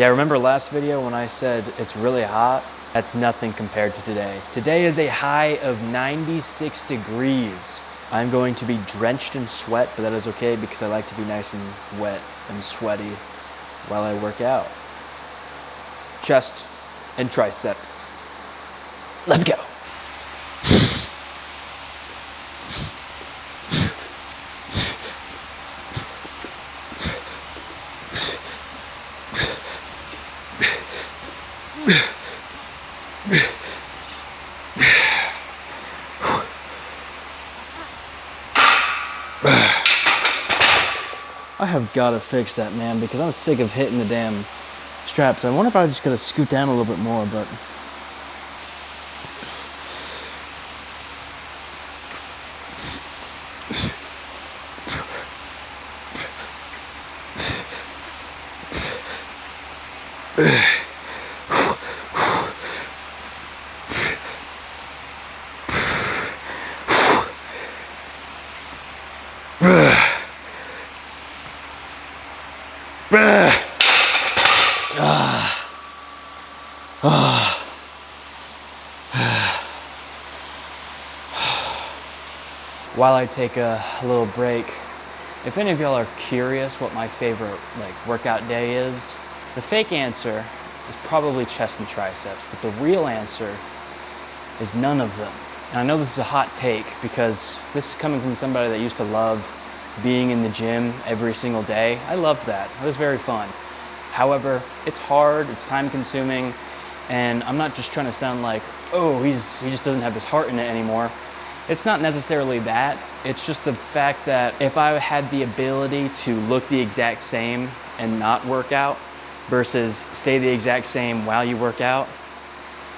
Yeah, remember last video when I said it's really hot? That's nothing compared to today. Today is a high of 96 degrees. I'm going to be drenched in sweat, but that is okay because I like to be nice and wet and sweaty while I work out. Chest and triceps. Let's go. I have got to fix that, man, because I'm sick of hitting the damn straps. I wonder if I just gotta scoot down a little bit more, but while I take a little break, if any of y'all are curious what my favorite workout day is, the fake answer is probably chest and triceps, but the real answer is none of them. And I know this is a hot take because this is coming from somebody that used to love being in the gym every single day. I loved that. It was very fun. However, it's hard, it's time consuming, and I'm not just trying to sound like, oh, he just doesn't have his heart in it anymore. It's not necessarily that. It's just the fact that if I had the ability to look the exact same and not work out versus stay the exact same while you work out,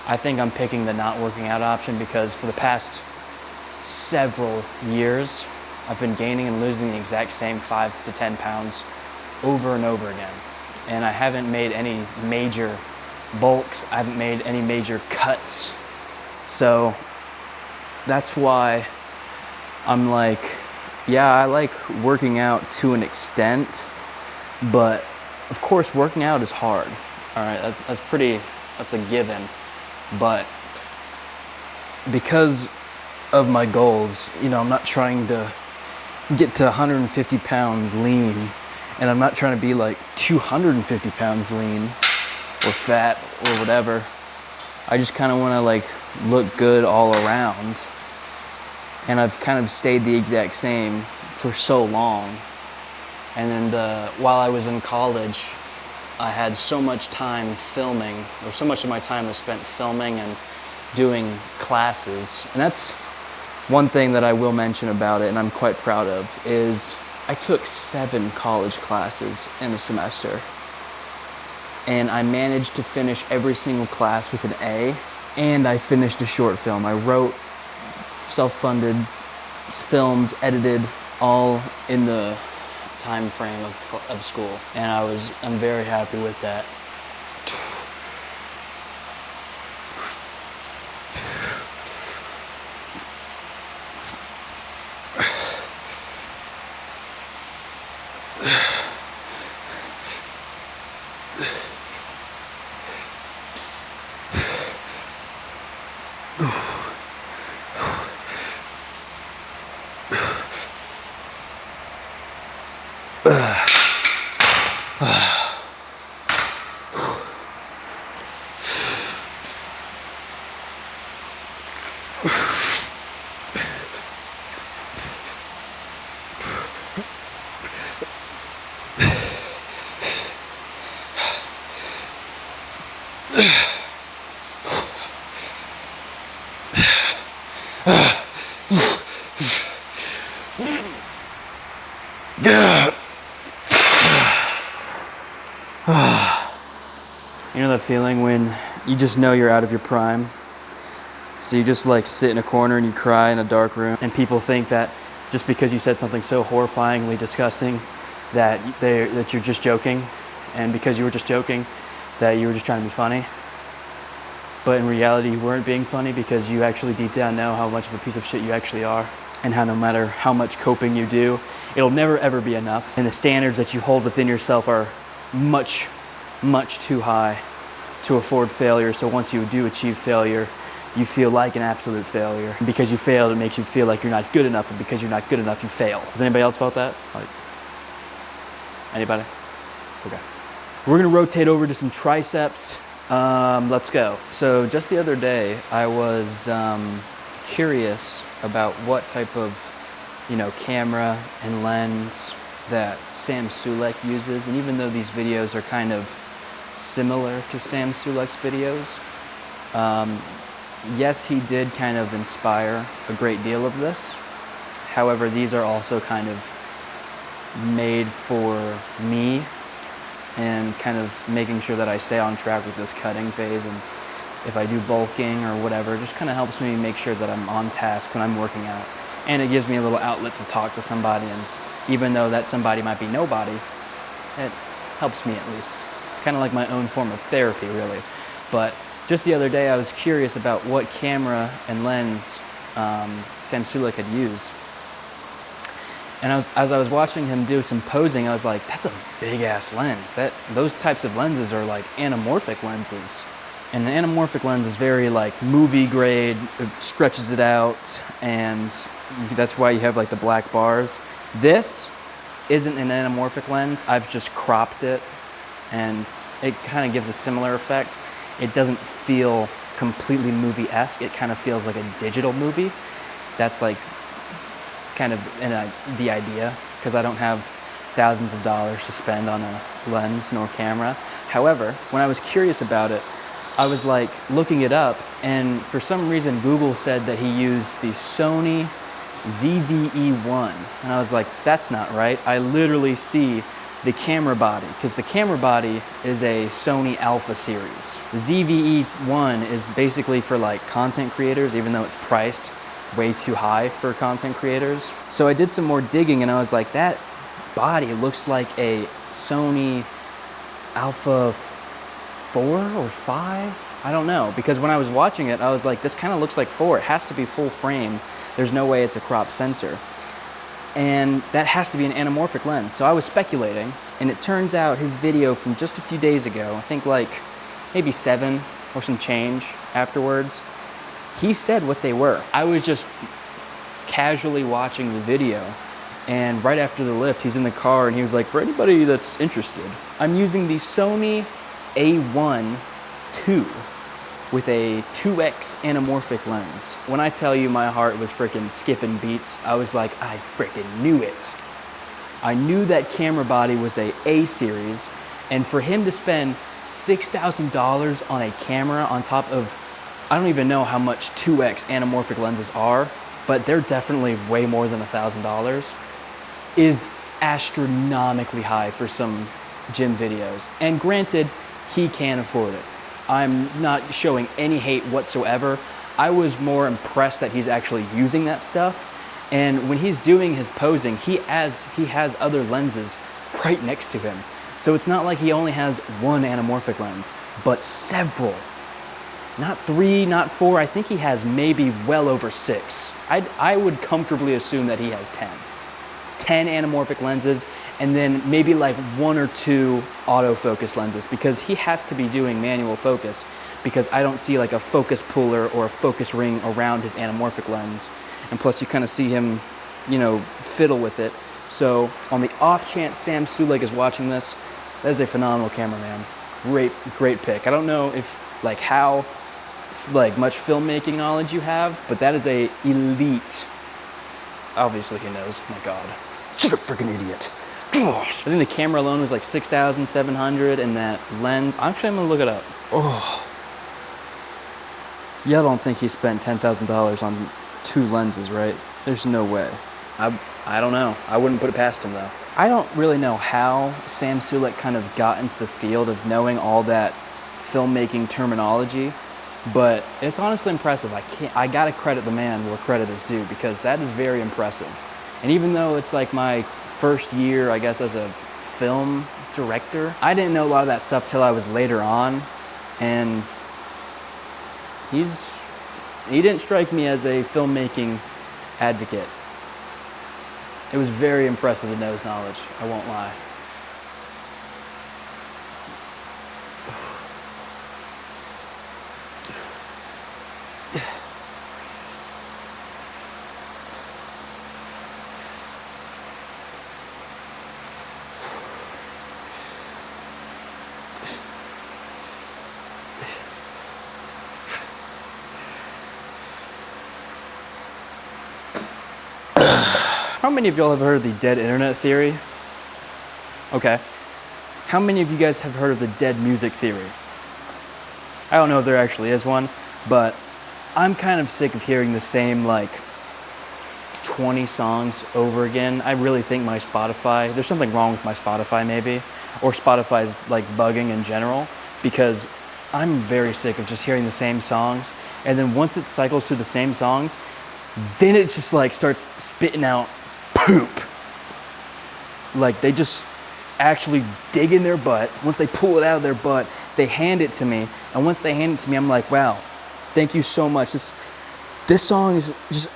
I think I'm picking the not working out option because for the past several years, I've been gaining and losing the exact same 5 to 10 pounds over and over again. And I haven't made any major bulks. I haven't made any major cuts. So that's why I'm like, yeah, I like working out to an extent, but of course working out is hard. All right, that's a given. But because of my goals, I'm not trying to get to 150 pounds lean, and I'm not trying to be like 250 pounds lean or fat or whatever. I just kind of want to look good all around. And I've kind of stayed the exact same for so long. And then while I was in college, I had so much time filming, or so much of my time was spent filming and doing classes. And that's one thing that I will mention about it, and I'm quite proud of, is I took 7 college classes in a semester. And I managed to finish every single class with an A, and I finished a short film. I wrote, self-funded, filmed, edited, all in the time frame of school. And I'm very happy with that. You know that feeling when you just know you're out of your prime? So you just sit in a corner and you cry in a dark room, and people think that just because you said something so horrifyingly disgusting that you're just joking, and because you were just joking that you were just trying to be funny. But in reality, you weren't being funny because you actually deep down know how much of a piece of shit you actually are, and how no matter how much coping you do, it'll never ever be enough. And the standards that you hold within yourself are much much too high to afford failure. So once you do achieve failure, you feel like an absolute failure. And because you failed, it makes you feel like you're not good enough, and because you're not good enough, you fail. Has anybody else felt that? Like, anybody? Okay. We're gonna rotate over to some triceps. Let's go. So just the other day, I was curious about what type of, camera and lens that Sam Sulek uses. And even though these videos are kind of similar to Sam Sulek's videos, yes, he did kind of inspire a great deal of this. However, these are also kind of made for me and kind of making sure that I stay on track with this cutting phase. And if I do bulking or whatever, it just kind of helps me make sure that I'm on task when I'm working out. And it gives me a little outlet to talk to somebody. And even though that somebody might be nobody, it helps me at least. Kind of like my own form of therapy, really. But just the other day, I was curious about what camera and lens Sam Sulek had used. And as I was watching him do some posing, I was like, that's a big ass lens. Those types of lenses are like anamorphic lenses. And an anamorphic lens is very like movie grade, it stretches it out, and that's why you have like the black bars. This isn't an anamorphic lens. I've just cropped it, and it kind of gives a similar effect. It doesn't feel completely movie-esque. It kind of feels like a digital movie. That's like kind of the idea, because I don't have thousands of dollars to spend on a lens nor camera. However, when I was curious about it, I was like looking it up, and for some reason Google said that he used the Sony ZVE1, and I was like, that's not right. I literally see the camera body, because the camera body is a Sony Alpha series. The ZVE1 is basically for like content creators, even though it's priced way too high for content creators. So I did some more digging, and I was like, that body looks like a Sony Alpha 4 or 5? I don't know, because when I was watching it, I was like, this kind of looks like 4. It has to be full frame. There's no way it's a crop sensor. And that has to be an anamorphic lens. So I was speculating, and it turns out his video from just a few days ago, I think like maybe 7 or some change afterwards, he said what they were. I was just casually watching the video, and right after the lift, he's in the car, and he was like, for anybody that's interested, I'm using the Sony A1 II with a 2x anamorphic lens. When I tell you my heart was freaking skipping beats, I was like, I freaking knew it. I knew that camera body was a A series, and for him to spend $6,000 on a camera on top of, I don't even know how much 2x anamorphic lenses are, but they're definitely way more than $1,000, is astronomically high for some gym videos. And granted, he can afford it. I'm not showing any hate whatsoever. I was more impressed that he's actually using that stuff. And when he's doing his posing, he has other lenses right next to him. So it's not like he only has one anamorphic lens, but several. Not 3, not 4, I think he has maybe well over 6. I would comfortably assume that he has 10. 10 anamorphic lenses, and then maybe like 1 or 2 autofocus lenses, because he has to be doing manual focus, because I don't see like a focus puller or a focus ring around his anamorphic lens. And plus you kind of see him, fiddle with it. So on the off chance Sam Sulek is watching this, that is a phenomenal cameraman. Great pick. I don't know if how much filmmaking knowledge you have, but that is a elite. Obviously he knows, my God. Such a freaking idiot. I think the camera alone was like $6,700, and that lens, actually I'm gonna look it up. Oh. Y'all don't think he spent $10,000 on 2 lenses, right? There's no way. I don't know. I wouldn't put it past him though. I don't really know how Sam Sulek kind of got into the field of knowing all that filmmaking terminology, but it's honestly impressive. I gotta credit the man where credit is due, because that is very impressive. And even though it's like my first year, I guess, as a film director, I didn't know a lot of that stuff till I was later on, and he didn't strike me as a filmmaking advocate. It was very impressive to know his knowledge, I won't lie. How many of y'all have heard of the dead internet theory? Okay. How many of you guys have heard of the dead music theory? I don't know if there actually is one, but I'm kind of sick of hearing the same, like, 20 songs over again. I really think my Spotify, there's something wrong with my Spotify maybe, or Spotify's like bugging in general, because I'm very sick of just hearing the same songs, and then once it cycles through the same songs, then it just like starts spitting out poop. Like they just actually dig in their butt. Once they pull it out of their butt, they hand it to me, and once they hand it to me, I'm like, wow, thank you so much. This song is just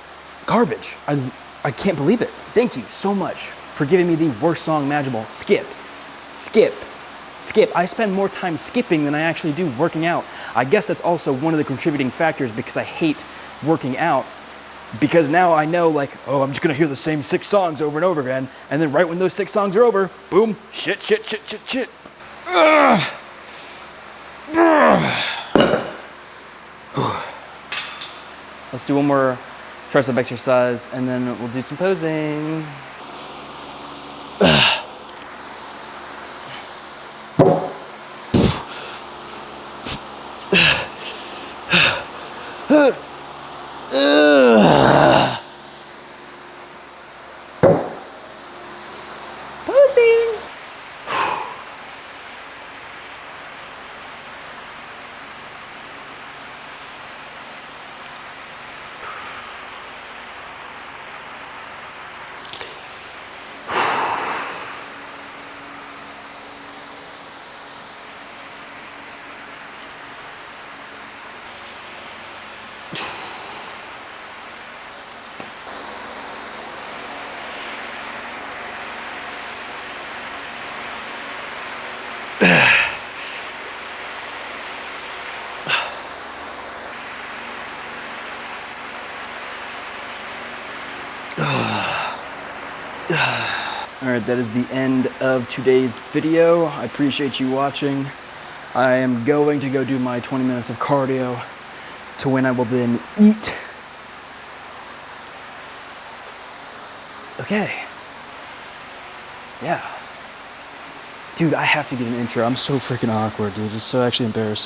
garbage. I can't believe it. Thank you so much for giving me the worst song imaginable. Skip. I spend more time skipping than I actually do working out. I guess that's also one of the contributing factors because I hate working out. Because now I know, like, oh, I'm just gonna hear the same 6 songs over and over again, and then right when those 6 songs are over, boom, shit. Ugh. Let's do one more tricep exercise, and then we'll do some posing. Posing. Alright, that is the end of today's video. I appreciate you watching. I am going to go do my 20 minutes of cardio to when I will then eat. Okay. Yeah. Dude, I have to get an intro. I'm so freaking awkward, dude. It's so actually embarrassing.